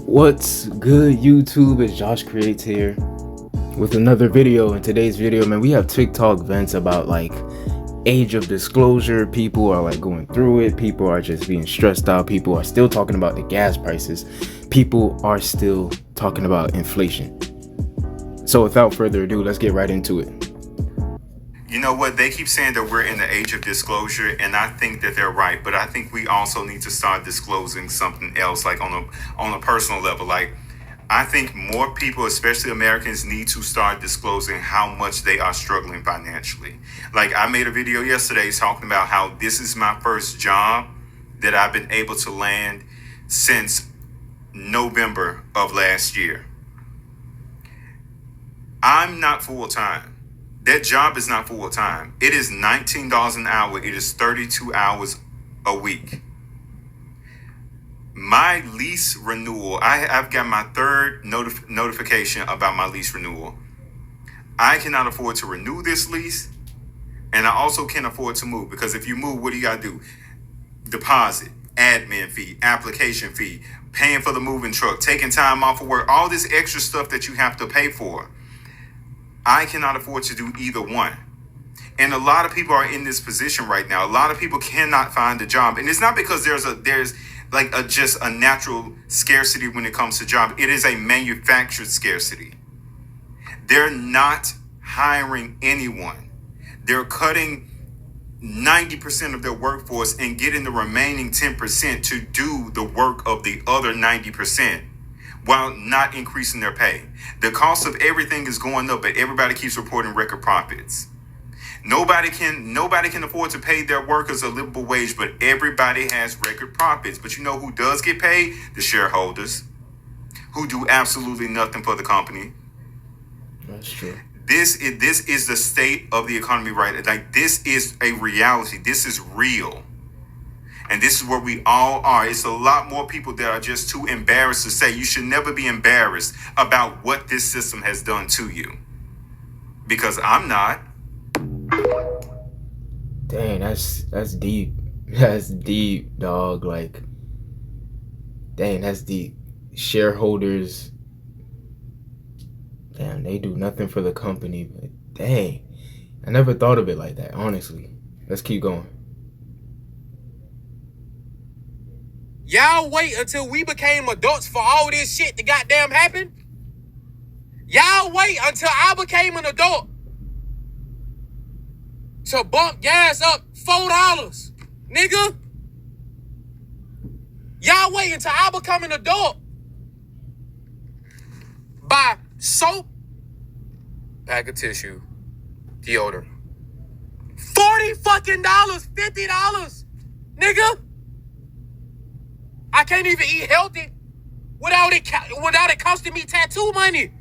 What's good, YouTube? It's Josh Creates here with another video. In today's video, man, we have TikTok vents about like age of disclosure. People are like going through it. People are just being stressed out. People are still talking about the gas prices. People are still talking about inflation. So without further ado, let's get right into it. You know what? They keep saying that we're in the age of disclosure, and I think that they're right. But I think we also need to start disclosing something else, like on a personal level. Like, I think more people, especially Americans, need to start disclosing how much they are struggling financially. Like, I made a video yesterday talking about how this is my first job that I've been able to land since November of last year. I'm not full time. That job is not full time. It is $19 an hour. It is 32 hours a week. My lease renewal, I've got my third notification about my lease renewal. I cannot afford to renew this lease, and I also can't afford to move, because if you move, what do you got to do? Deposit, admin fee, application fee, paying for the moving truck, taking time off of work, all this extra stuff that you have to pay for. I cannot afford to do either one. And a lot of people are in this position right now. A lot of people cannot find a job. And it's not because there's just a natural scarcity when it comes to job. It is a manufactured scarcity. They're not hiring anyone. They're cutting 90% of their workforce and getting the remaining 10% to do the work of the other 90%. While not increasing their pay. The cost of everything is going up, but everybody keeps reporting record profits. Nobody can afford to pay their workers a livable wage, but everybody has record profits. But you know who does get paid? The shareholders, who do absolutely nothing for the company. That's true. This is the state of the economy, right? Like, this is a reality. This is real. And this is where we all are. It's a lot more people that are just too embarrassed to say. You should never be embarrassed about what this system has done to you. Because I'm not. Dang, that's deep. That's deep, dog. Like, dang, that's deep. Shareholders, damn, they do nothing for the company. But dang, I never thought of it like that, honestly. Let's keep going. Y'all wait until we became adults for all this shit to goddamn happen? Y'all wait until I became an adult to bump gas up $4, nigga. Y'all wait until I become an adult. Buy soap, bag of tissue, deodorant. $40 fucking $50, nigga. I can't even eat healthy without it costing me tattoo money.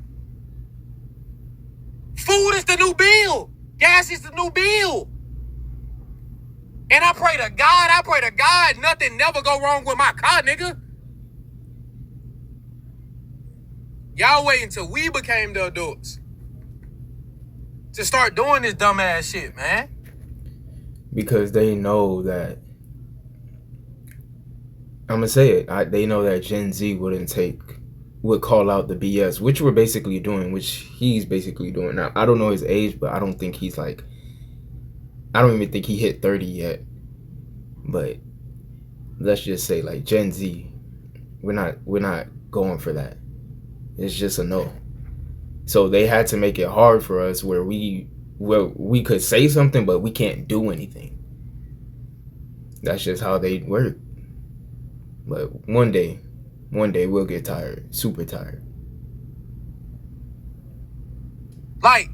Food is the new bill. Gas is the new bill. And I pray to God, nothing never go wrong with my car, nigga. Y'all wait until we became the adults to start doing this dumbass shit, man. Because they know that, I'm gonna say it, they know that Gen Z would call out the BS, which we're basically doing, which he's basically doing now. I don't know his age, but I don't think he's like, I don't even think he hit 30 yet. But let's just say, like, Gen Z, we're not going for that. It's just a no. So they had to make it hard for us where we could say something, but we can't do anything. That's just how they work. But one day we'll get tired, super tired. Like,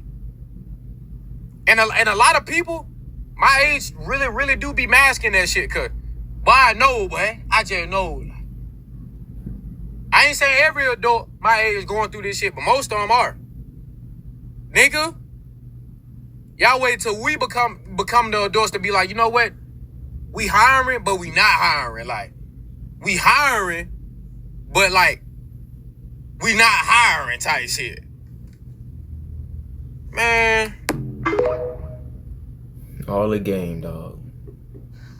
and a lot of people my age really do be masking that shit, cause why I know, boy. I just know. I ain't saying every adult my age is going through this shit, but most of them are. Nigga, y'all wait till we become the adults to be like, you know what? We hiring, but we not hiring. Like, we hiring, but like, we not hiring type shit. Man. All a game, dog.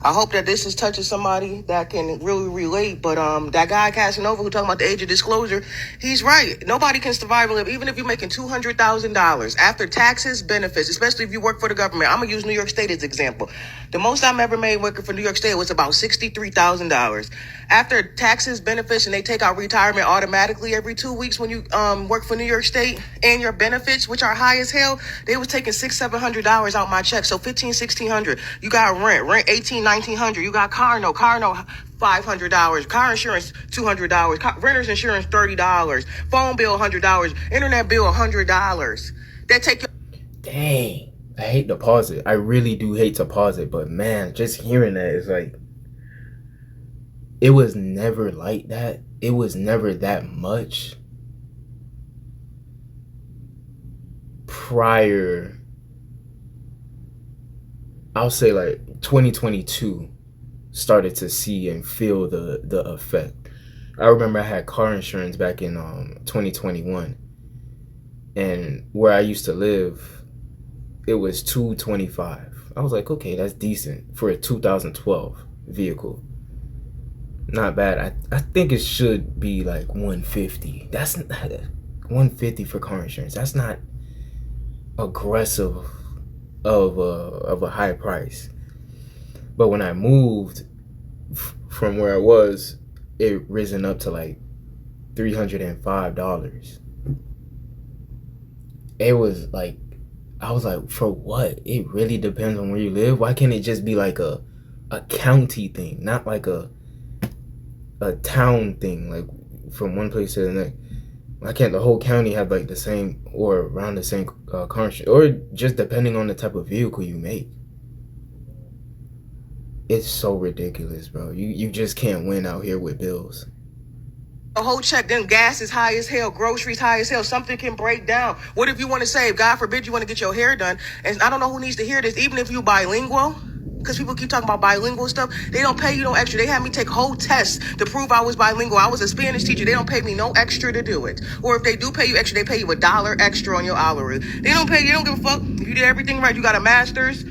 I hope that this is touching somebody that can really relate. But that guy Casanova who talking about the age of disclosure, he's right. Nobody can survive and live, even if you're making $200,000 after taxes, benefits, especially if you work for the government. I'm gonna use New York State as an example. The most I'm ever made working for New York State was about $63,000. After taxes, benefits, and they take out retirement automatically every 2 weeks when you work for New York State, and your benefits, which are high as hell, they was taking $600-700 out my check. So $1,500-1,600. You got rent $1,800-1,900. You got car note $500. Car insurance $200. Renter's insurance $30. Phone bill $100. Internet bill $100. That take your Dang. I hate to pause it. I really do hate to pause it, but man, just hearing that is like, it was never like that. It was never that much prior. I'll say like 2022 started to see and feel the effect. I remember I had car insurance back in 2021, and where I used to live, it was $225. I was like, okay, that's decent for a 2012 vehicle. Not bad. I think it should be like $150. That's not $150 for car insurance. That's not aggressive of a high price. But when I moved from where I was, it risen up to like $305. It was like, I was like, for what? It really depends on where you live. Why can't it just be like a county thing, not like a town thing, like from one place to the next? Why can't the whole county have like the same or around the same car insurance, or just depending on the type of vehicle you make? It's so ridiculous, bro. You just can't win out here with bills. a whole check, then gas is high as hell, groceries high as hell, something can break down. What if you want to save? God forbid you want to get your hair done. And I don't know who needs to hear this, even if you bilingual, because people keep talking about bilingual stuff. They don't pay you no extra. They had me take whole tests to prove I was bilingual. I was a Spanish teacher. They don't pay me no extra to do it. Or if they do pay you extra, they pay you $1 extra on your hourly. They don't pay you. They don't give a fuck. If you did everything right, you got a master's,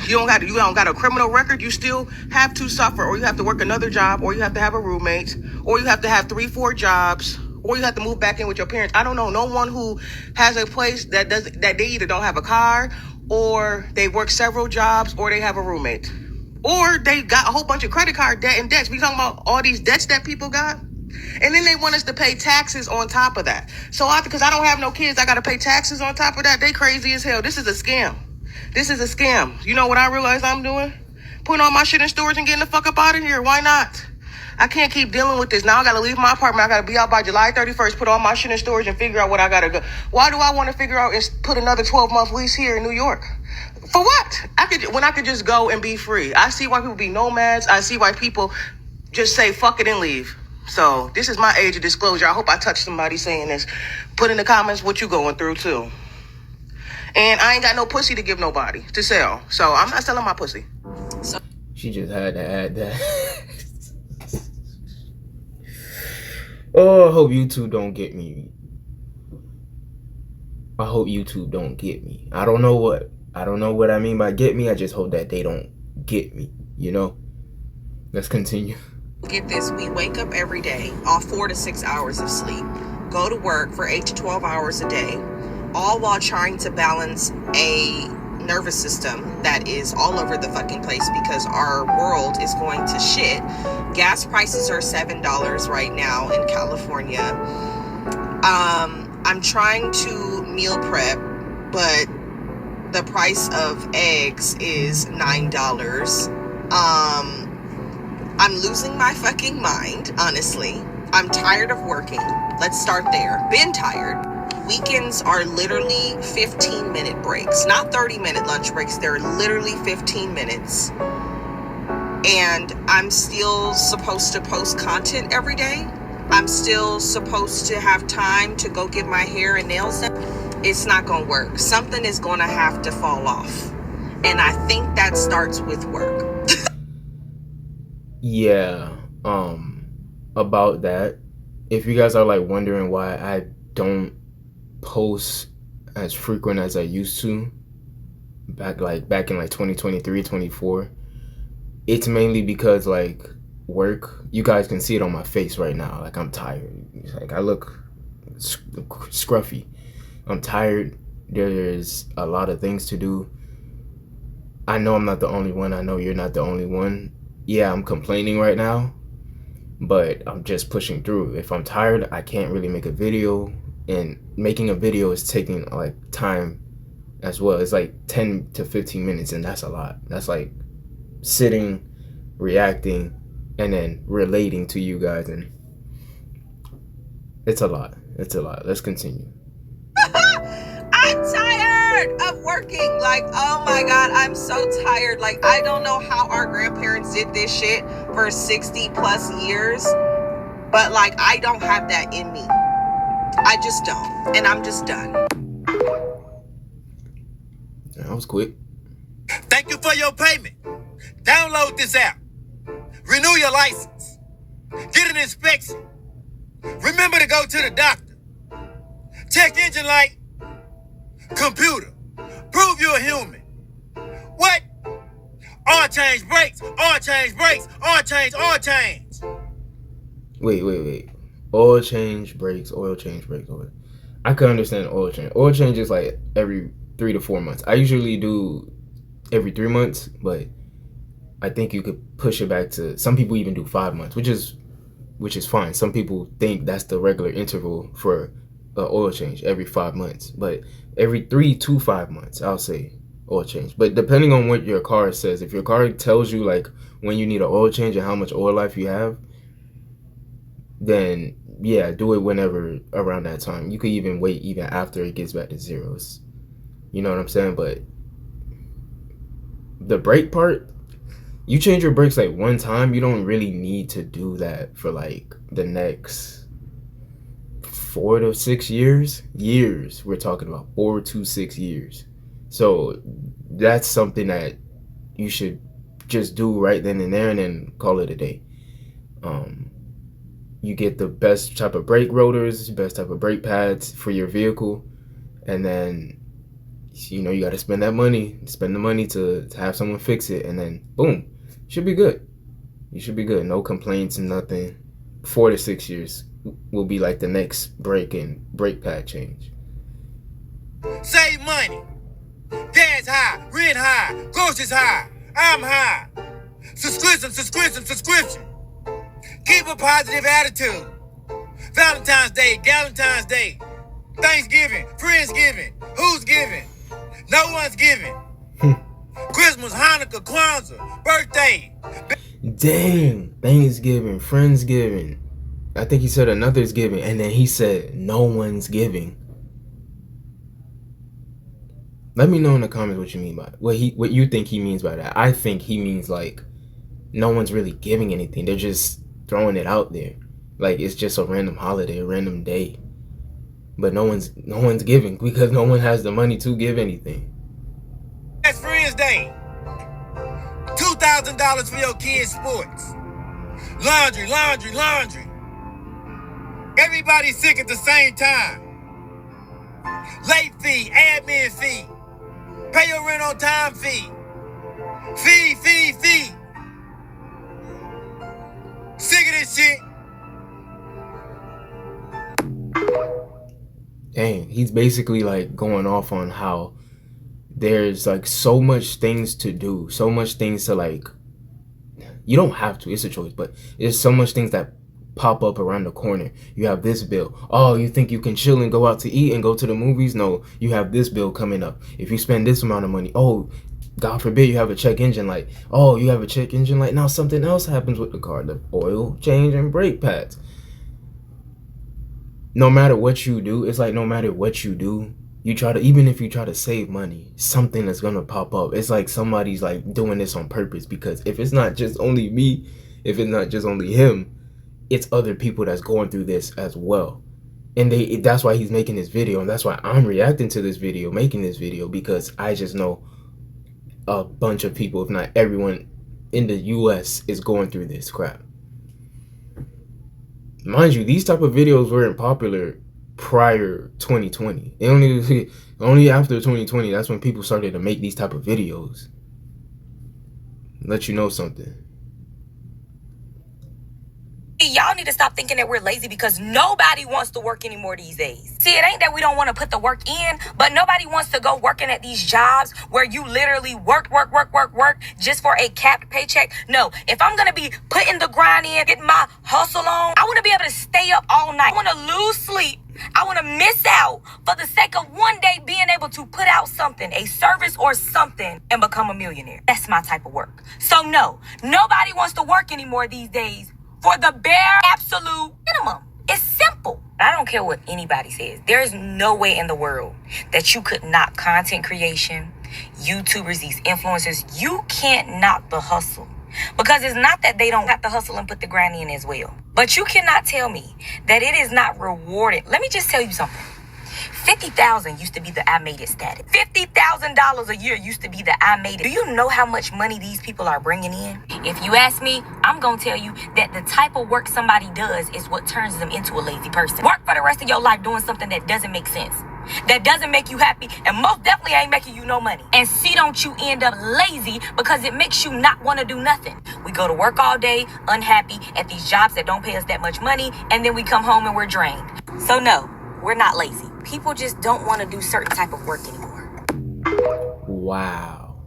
you don't got a criminal record, you still have to suffer, or you have to work another job, or you have to have a roommate, or you have to have 3-4 jobs, or you have to move back in with your parents. I don't know no one who has a place that they either don't have a car, or they work several jobs, or they have a roommate, or they got a whole bunch of credit card debt and debts. We talking about all these debts that people got, and then they want us to pay taxes on top of that. So because I don't have no kids, I got to pay taxes on top of that. They crazy as hell. This is a scam. This is a scam. You know what I realize I'm doing? Putting all my shit in storage and getting the fuck up out of here. Why not? I can't keep dealing with this. Now I gotta leave my apartment. I gotta be out by July 31st, put all my shit in storage and figure out what I gotta go. Why do I want to figure out and put another 12-month lease here in New York? For what? When I could just go and be free. I see why people be nomads. I see why people just say fuck it and leave. So this is my age of disclosure. I hope I touched somebody saying this. Put in the comments what you going through too. And I ain't got no pussy to give nobody to sell. So I'm not selling my pussy. She just had to add that. Oh, I hope YouTube don't get me. I hope YouTube don't get me. I don't know what I mean by get me. I just hope that they don't get me, you know? Let's continue. Get this, we wake up every day off 4 to 6 hours of sleep, go to work for 8 to 12 hours a day, all while trying to balance a nervous system that is all over the fucking place because our world is going to shit. Gas prices are $7 right now in California. I'm trying to meal prep, but the price of eggs is $9. I'm losing my fucking mind, honestly. I'm tired of working. Let's start there. Been tired. Weekends are literally 15-minute breaks, not 30-minute lunch breaks. They're literally 15 minutes. And I'm still supposed to post content every day. I'm still supposed to have time to go get my hair and nails done. It's not going to work. Something is going to have to fall off. And I think that starts with work. Yeah, about that. If you guys are like wondering why I don't post as frequent as I used to back in like 2023, 24, it's mainly because like work. You guys can see it on my face right now. Like I'm tired. Like I look scruffy. I'm tired. There's a lot of things to do. I know I'm not the only one. I know you're not the only one. Yeah, I'm complaining right now, but I'm just pushing through. If I'm tired, I can't really make a video, and making a video is taking like time as well. It's like 10 to 15 minutes, and that's a lot. That's like sitting, reacting, and then relating to you guys, and it's a lot. It's a lot. Let's continue. I'm tired of working. Like, oh my God, I'm so tired. Like, I don't know how our grandparents did this shit for 60 plus years, but like, I don't have that in me. I just don't. And I'm just done. That was quick. Thank you for your payment. Download this app. Renew your license. Get an inspection. Remember to go to the doctor. Check engine light. Computer. Prove you're a human. What? Oil change brakes. Oil change brakes. Oil change. Oil change. Wait. Oil change, brakes, oil change, brakes, oil. I can understand oil change. Oil change is like every 3 to 4 months. I usually do every 3 months, but I think you could push it back to, some people even do 5 months, which is fine. Some people think that's the regular interval for oil change, every 5 months, but every 3 to 5 months, I'll say oil change. But depending on what your car says, if your car tells you like when you need an oil change and how much oil life you have, then yeah, do it whenever around that time. You could even wait even after it gets back to zeros. You know what I'm saying? But the brake part, you change your brakes like one time, you don't really need to do that for like the next 4 to 6 years. We're talking about 4 to 6 years. So that's something that you should just do right then and there, and then call it a day. You get the best type of brake rotors, best type of brake pads for your vehicle, and then you know you got to spend the money to have someone fix it, and then boom, you should be good. You should be good. No complaints and nothing. 4 to 6 years will be like the next brake and brake pad change. Save money. Gas high. Rent high. Groceries high. I'm high. Subscription. Keep a positive attitude. Valentine's Day, Galentine's Day, Thanksgiving, Friendsgiving. Who's giving? No one's giving. Christmas, Hanukkah, Kwanzaa, birthday. Dang, Thanksgiving, Friendsgiving. I think he said another's giving, and then he said no one's giving. Let me know in the comments what you mean by it. What you think he means by that. I think he means like no one's really giving anything. They're just throwing it out there. Like it's just a random holiday, a random day. But no one's giving because no one has the money to give anything. That's Friends Day. $2,000 for your kids' sports. Laundry. Everybody's sick at the same time. Late fee, admin fee. Pay your rent on time fee. Fee. Sick of this shit. Dang, he's basically like going off on how there's like so much things to do, so much things to like, you don't have to, it's a choice, but there's so much things that pop up around the corner. You have this bill. Oh, you think you can chill and go out to eat and go to the movies? No, you have this bill coming up. If you spend this amount of money, oh, God forbid you have a check engine light. Oh, you have a check engine light. Now something else happens with the car, the oil change and brake pads. No matter what you do, it's like no matter what you do, you try to, even if you try to save money, something is gonna pop up. It's like somebody's like doing this on purpose, because if it's not just only me, if it's not just only him, it's other people that's going through this as well. And that's why he's making this video, and that's why I'm reacting to this video, making this video, because I just know a bunch of people, if not everyone in the US, is going through this crap. Mind you, these type of videos weren't popular prior 2020. Only after 2020, that's when people started to make these type of videos. let you know something. Y'all need to stop thinking that we're lazy because nobody wants to work anymore these days. See, it ain't that we don't want to put the work in, but nobody wants to go working at these jobs where you literally work just for a capped paycheck. No, if I'm going to be putting the grind in, getting my hustle on, I want to be able to stay up all night. I want to lose sleep. I want to miss out for the sake of one day being able to put out something, a service or something, and become a millionaire. That's my type of work. So no, nobody wants to work anymore these days for the bare absolute minimum. It's simple. I don't care what anybody says. There is no way in the world that you could knock content creation, YouTubers, these influencers. You can't knock the hustle. Because it's not that they don't have to hustle and put the grind in as well. But you cannot tell me that it is not rewarded. Let me just tell you something. $50,000 used to be the I made it status. $50,000 a year used to be the I made it. Do you know how much money these people are bringing in? If you ask me, I'm going to tell you that the type of work somebody does is what turns them into a lazy person. Work for the rest of your life doing something that doesn't make sense, that doesn't make you happy, and most definitely ain't making you no money. And see, don't you end up lazy because it makes you not want to do nothing. We go to work all day, unhappy at these jobs that don't pay us that much money, and then we come home and we're drained. So no, we're not lazy. People just don't want to do certain type of work anymore. Wow.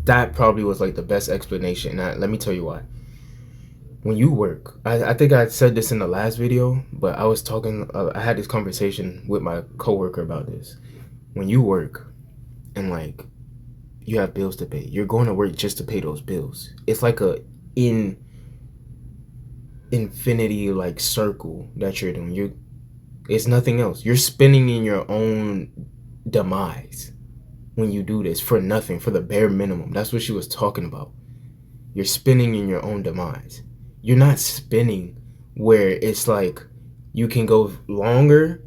That probably was like the best explanation. Now, let me tell you why. When you work, I think I said this in the last video, but I was talking, I had this conversation with my coworker about this. When you work and like you have bills to pay, you're going to work just to pay those bills. It's like a infinity like circle that you're doing. It's nothing else. You're spinning in your own demise when you do this for nothing, for the bare minimum. That's what she was talking about. You're spinning in your own demise. You're not spinning where it's like you can go longer,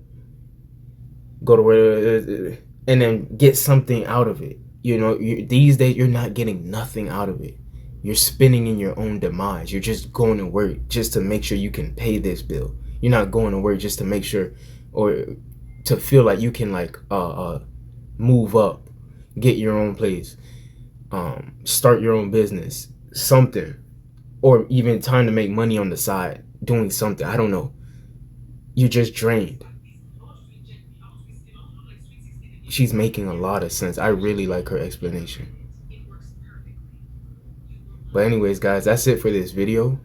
go to where, and then get something out of it. You know, these days you're not getting nothing out of it. You're spinning in your own demise. You're just going to work just to make sure you can pay this bill. You're not going to work just to make sure or to feel like you can like move up, get your own place, start your own business, something, or even time to make money on the side, doing something. I don't know. You're just drained. She's making a lot of sense. I really like her explanation. But anyways, guys, that's it for this video.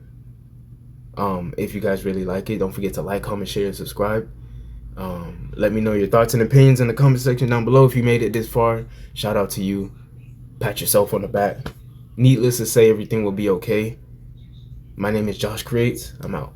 If you guys really like it, don't forget to like, comment, share, and subscribe. Let me know your thoughts and opinions in the comment section down below. If you made it this far, shout out to you. Pat yourself on the back. Needless to say, everything will be okay. My name is Josh Creates. I'm out.